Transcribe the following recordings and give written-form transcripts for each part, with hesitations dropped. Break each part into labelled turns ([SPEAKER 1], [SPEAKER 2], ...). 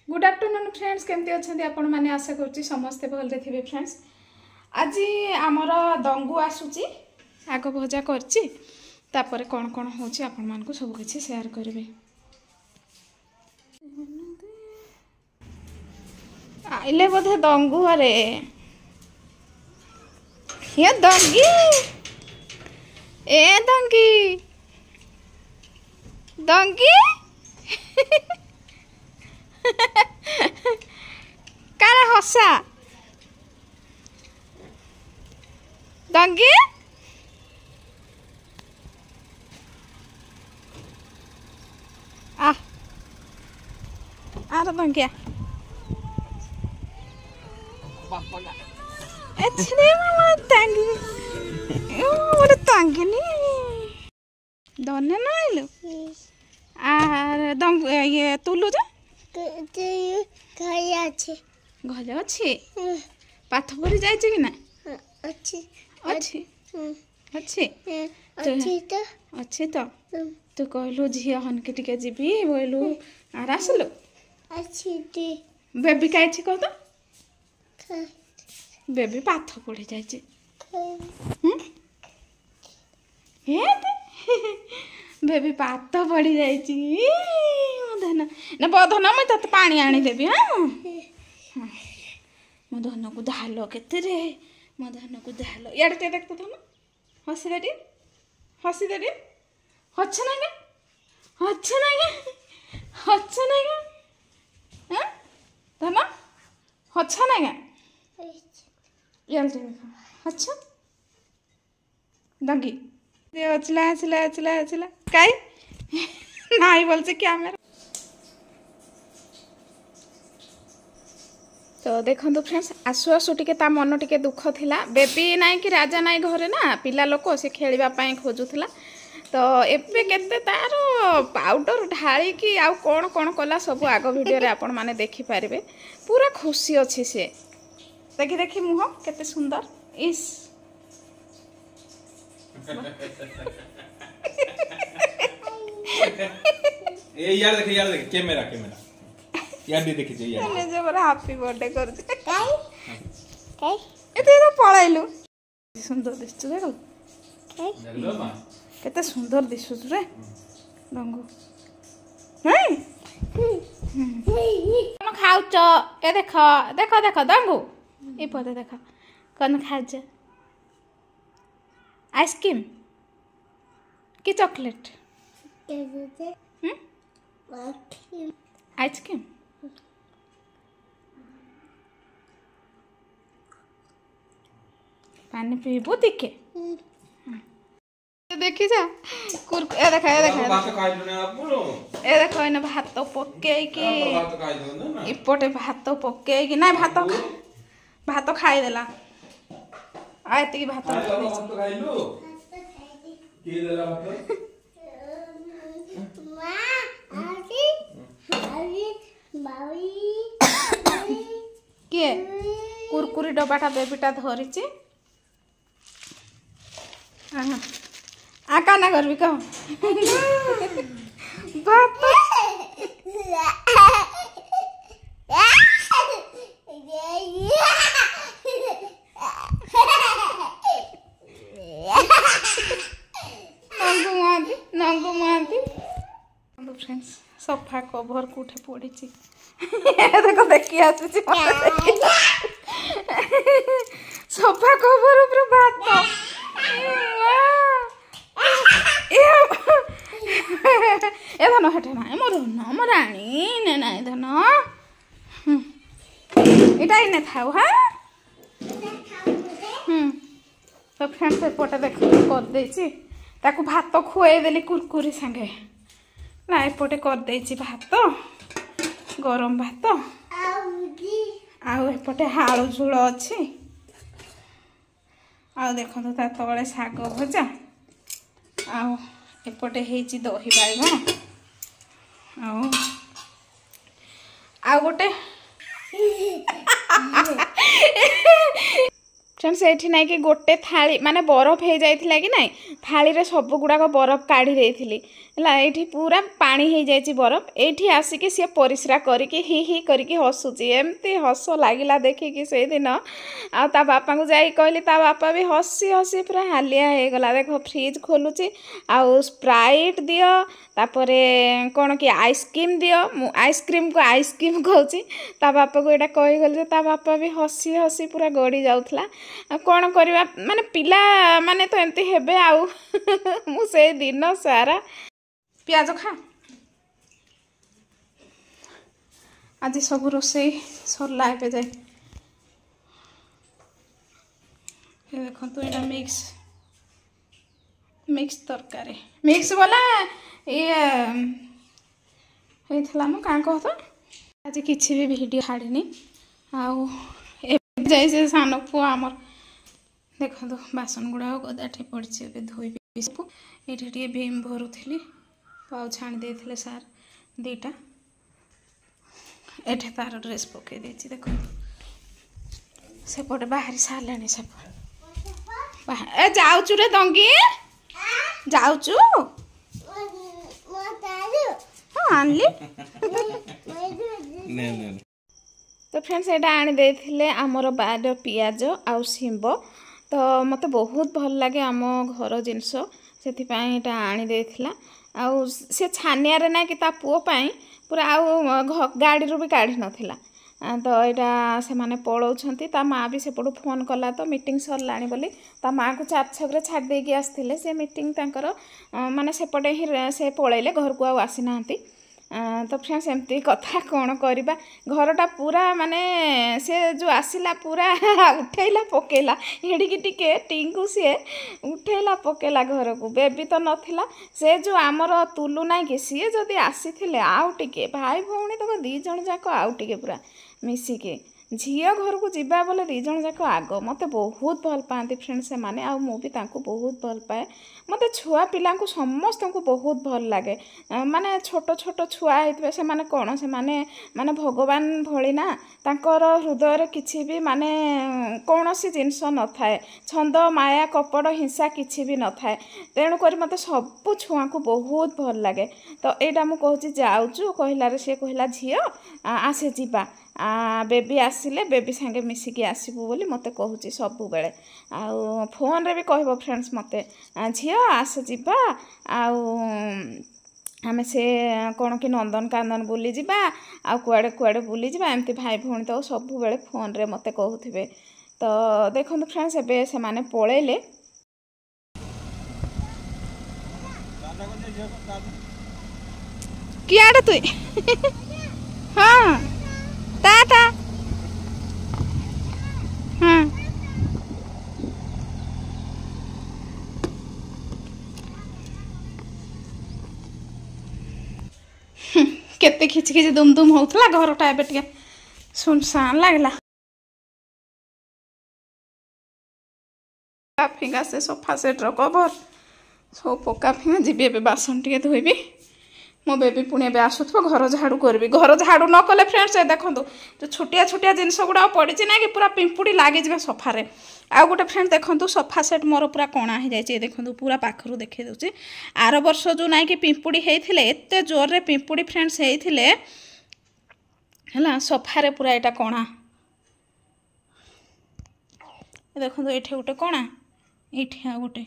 [SPEAKER 1] Good afternoon friends केमती अच्छा आपण मैंने आशा करुँच समस्ते भल थे फ्रेंड्स। आज आमर दंगु आसूची आग भजा कर कौन कौन हो सब किसी शेयर करेंगे। आइले बोधे दंगु अरे ये दंगी ए दंगी दंगी कारा हसा दंगी आ आर दंगिया एथने मामा तांगी ओरे तांगी नी दोने ना आइलो आर दंग ये तुलु जा घरे अच्छे पाथ पढ़ी जाए कि ना अच्छी अच्छी अच्छी अच्छी तो तू कहलु झी हन के टिके जीबी बोलु आर आसलु बेबी कह तो बेबी पाथ पढ़ी जाए बेबी पाथ पढ़ी जाए ना बधन मुझे तत पानी आनीदेवी हाँ मो धन को धाल केते रे मो धन को धाल इे देखते धन हसीदे हसीदे हछ ना हछ ना हछ ना धन हछ ना अच्छा दंगी अचला अचला अचला अचला कई नहीं बोल से क्या मेरा तो देखो फ्रेंड्स आसु आसु टिके ता मन टिके दुख थिला बेबी नाई कि राजा नाई घरे ना पिला लोक से खेलिबा पई खोजुथला तो एबे केते तार पाउडर ढाली कि आउ कोन कोन कला सब आग वीडियो रे आपण माने देखि पारिबे पूरा खुशी अछि से देखि देखि मुह केते सुंदर इस
[SPEAKER 2] ए यार देख कैमरा कैमरा यार दी देखि यार
[SPEAKER 1] ने जे बरा हैप्पी बर्थडे कर दे काई एते तो पळाइलु सुंदर दिसछु देखो
[SPEAKER 2] देखलो मा
[SPEAKER 1] केते सुंदर दिसछु रे दंगु नहीं हम खाउच ए देखो देखो देखो दंगु ए पते देखो कौन खाज आइसक्रीम कि चॉकलेट आइसक्रीम पानी पीबू दिखे देखी जा कुरकुर ए देखा ए देखो इन भात पके कि इपटे भात पके कि ना भात खाई देला आयती भात
[SPEAKER 2] खाइलु की देला भात किए कुरकुरी डबाटा बेबीटा धरिची आका ना करबी कह बाप नंगू मांदी फ्रेंड्स सोफा कवर कोठे पड़ी देखो देखी आसुची सोफा कवर ऊपर भात ए धन हेठे ना मोर धन मोर राणी ने ना धन इटा इने थाउ हाँ तो फ्रेंड्स एपटे देख कर देछि ताकू भात खुआई देली कुरकुरी संगे ना एपटे कर देछि भात गरम भात आउ एपटे हालू झोल अच्छी आउ देखो ता तले शाग भजा आउ एपटे हेची दही बाइगण आउ गोटे
[SPEAKER 1] फ्रेंड्स एठी नहीं कि गोटे थाली माने बरफ हो जाइथिला कि नहीं थाली रे सब गुड़ाक बरफ काढ़ी देइथिली हला एठी पूरा पानी हो जाइछि बरफ एठी आसिकी सी परिश्रा करिकी ही करिकी हसुची एमती हस लागिला देखिकी से दिन आ ता बापा को जाई कहली ता बापा भी हसी हसी पूरा हालिया हो गला देखो फ्रिज खोलुची आ स्प्राइट दियो तापरे कौन कि आइसक्रीम दियो आइसक्रीम को आइसक्रीम कहूची ता बापा को एटा कहि गल जे ता बापा भी हसी हसी पूरा गड़ी जाउथला कौन करवा माने पिला माने तो एमती हेबे आउ मु से दिन सारा प्याज खा आज सब रोसई सरला हे जाए देखो तो ये मिक्स तरकारी मिक्स वाला ये होइथला मु का कहत आज किछि भी वीडियो छाड़िनी आउ जाई से सान पुआ हमर देखो तो बासन गुड़ा गदाठी पड़ी ए धोई सब ये भीम भरुली पाउ छाणी देते सार दीटा एठे तार ड्रेस पकई देती देखो सेपटे बाहरी सारे सब जाऊचु रे दंगी जाऊचु हाँ आनली तो फ्रेंड्स एटा आनी देथिले हमर बार पियाज आउ शिंब तो मते बहुत भल लगे आम घर जिनस से आनी देथिला आउ से छानिया रे ना कि ता पुओ पाई पूरा आउ गाड़ी रू भी काढ़ी नथिला तो यहाँ से माने पलाउछंती ता माँ भी सेपटू फोन कला तो मीटिंग सरलाणी बोली ता माँ को चार छकरे छाड़ देकी आसथिले से मीटिंग तांकर माने सेपटे ही से पळैले घर को आसी नांती तो फ्रेंड्स एमती कथा कौन करवा घरटा पूरा माने से जो आसिला पूरा उठेला पकेला हिड़िकी टिके टिंकू सी उठेला पकेला घर को बेबी तो नथिला से जो आमर तुलु नाई कि सी जदि आसीथिले आउ टिके भाई भौणी तो दी जण जाक आउ टिके पूरा मिसिके झील घर को जीवा बोले दी जण जाक आग मते बहुत भल पाती फ्रेंड्स से माने आ मु भी तांको बहुत भल पाए मते छुआ पिला को समस्त को बहुत भल लगे माने छोट छोट छुआ होइतबे से माने कोन से माने माने भगवान भली ना तांकर हृदय रे किछि भी माने कोनोसी जिंस न थाए छंद माया कपड़ हिंसा किछि भी न थाए तेणु करी मते सब छुआ को बहुत भल लगे तो एटा मु कहूची जाउचु कहला रे से कहला झियो आसे जीवा बेबी आसिले बेबी सांगे मिसिकी आसबू बोली मते कहूची सबु बेले आउ फोन रे भी कहबो फ्रेंड्स मते झियो आस जीवा आउ आमे से कौन कि नंदन कानन बुली जीवा आ कुआडे कुआडे बुली जीवा एमती भाई भौणी तो सबु बेले फोन रे मते कहूथिबे तो देखो फ्रेंड्स एबे से माने पळैले कियाडे तुई हाँ टाटा हाँ केते खिच खिच दुम दुम होतला घरटा एबे टिके सुनसान लागला फिंगा से सोफा सेट रो कवर सो पक्का फिंगा जीबी एबे बासन टिके धोइबी मो बेबी पुणी ए आसुथो घर झाड़ू करी घर झाड़ू न कले फ्रेंड्स देखो जो छोटिया छोटिया जिनस गुड़ा पड़ी ना कि पूरा पिंपुड़ी लगे सोफारे आउ गोटे फ्रेंड देखो सोफा सेट मोर पूरा कणा हो जाए देखो पूरा पाखर देखे दूसरी आर वर्ष जो ना कि पिंपुड़ी होते एत जोर रे पिंपुड़ी फ्रेंड्स होते है सोफारे पूरा यहाँ कणा देखो ये गोटे कणा ये गोटे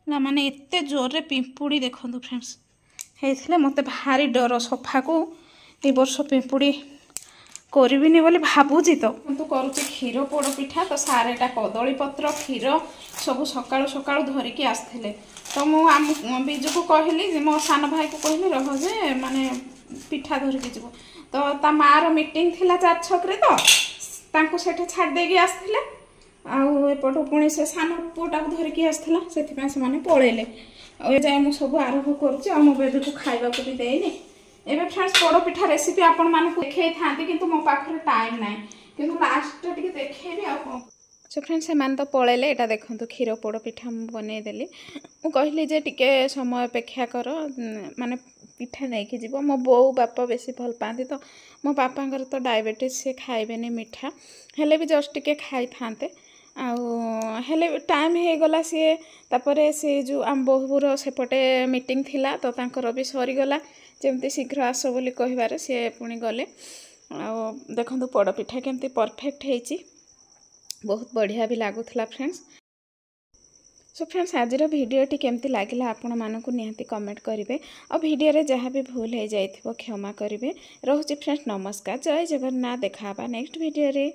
[SPEAKER 1] माने एत जोर रे पिंपुड़ी देखो फ्रेंड्स होते मत भारी डर सोफा को ए वर्ष पिंपुड़ी करिबिनी बोली भाबुची तो करुचे क्षीर पोड़ पिठा तो सारे एटा कदली पत्र क्षीर सब सकाळु सकाळु धरिकी आसथिले तो मु बिजु को कहली मो सान भाई को कहली रह जे माने पिठा धरिकी जीव तो ता मार मीटिंग थिला चार छकरे तो तांको सेठे छाड़ देगी आसथिले आउ एपटो पुणी से सान पुटा को धरिकी आसथिला सेथि से माने पळेले ए जाए मु सब आरंभ करुच्ची आ मो बेबी को खाइबा को भी देनी एबे फ्रेंड्स पोड़ पिठा रेसिपी आपण माने देखै थांती किंतु मो पाखरे टाइम नाही किंतु लास्ट टिके देखैबी आ को सो फ्रेंड्स से मान तो पळेले एटा देखंतु क्षीर पोड़ पिठा मु बनै देली मु कहली जे टिके समय अपेक्षा कर माने पिठा नै कि जीवो मो बो बापा बेसी भल पांती तो मो पापांकर तो डायबिटीज से खाइबेनी मिठा हेले भी जस्ट टिके खाई थांते हेले टाइम हो गला सी तापरे से जो आम बहुर सेपटे मीटिंग थिला तो तांकर भी सरीगला जमती शीघ्र आस बोली कहबार सी पुणी गले देखो पोड़पिठा केमती परफेक्ट होती बहुत बढ़िया भी लगुला फ्रेंड्स। सो फ्रेंड्स आज भिडटी केमती लगिला आपण मानक निहाती कमेंट करेंगे और भिडियो रे जहाँ भी भूल हो जाइथिबो क्षमा करेंगे। रोचे फ्रेंड्स नमस्कार जय जगन्नाथ देखा नेक्स्ट भिडियो रे।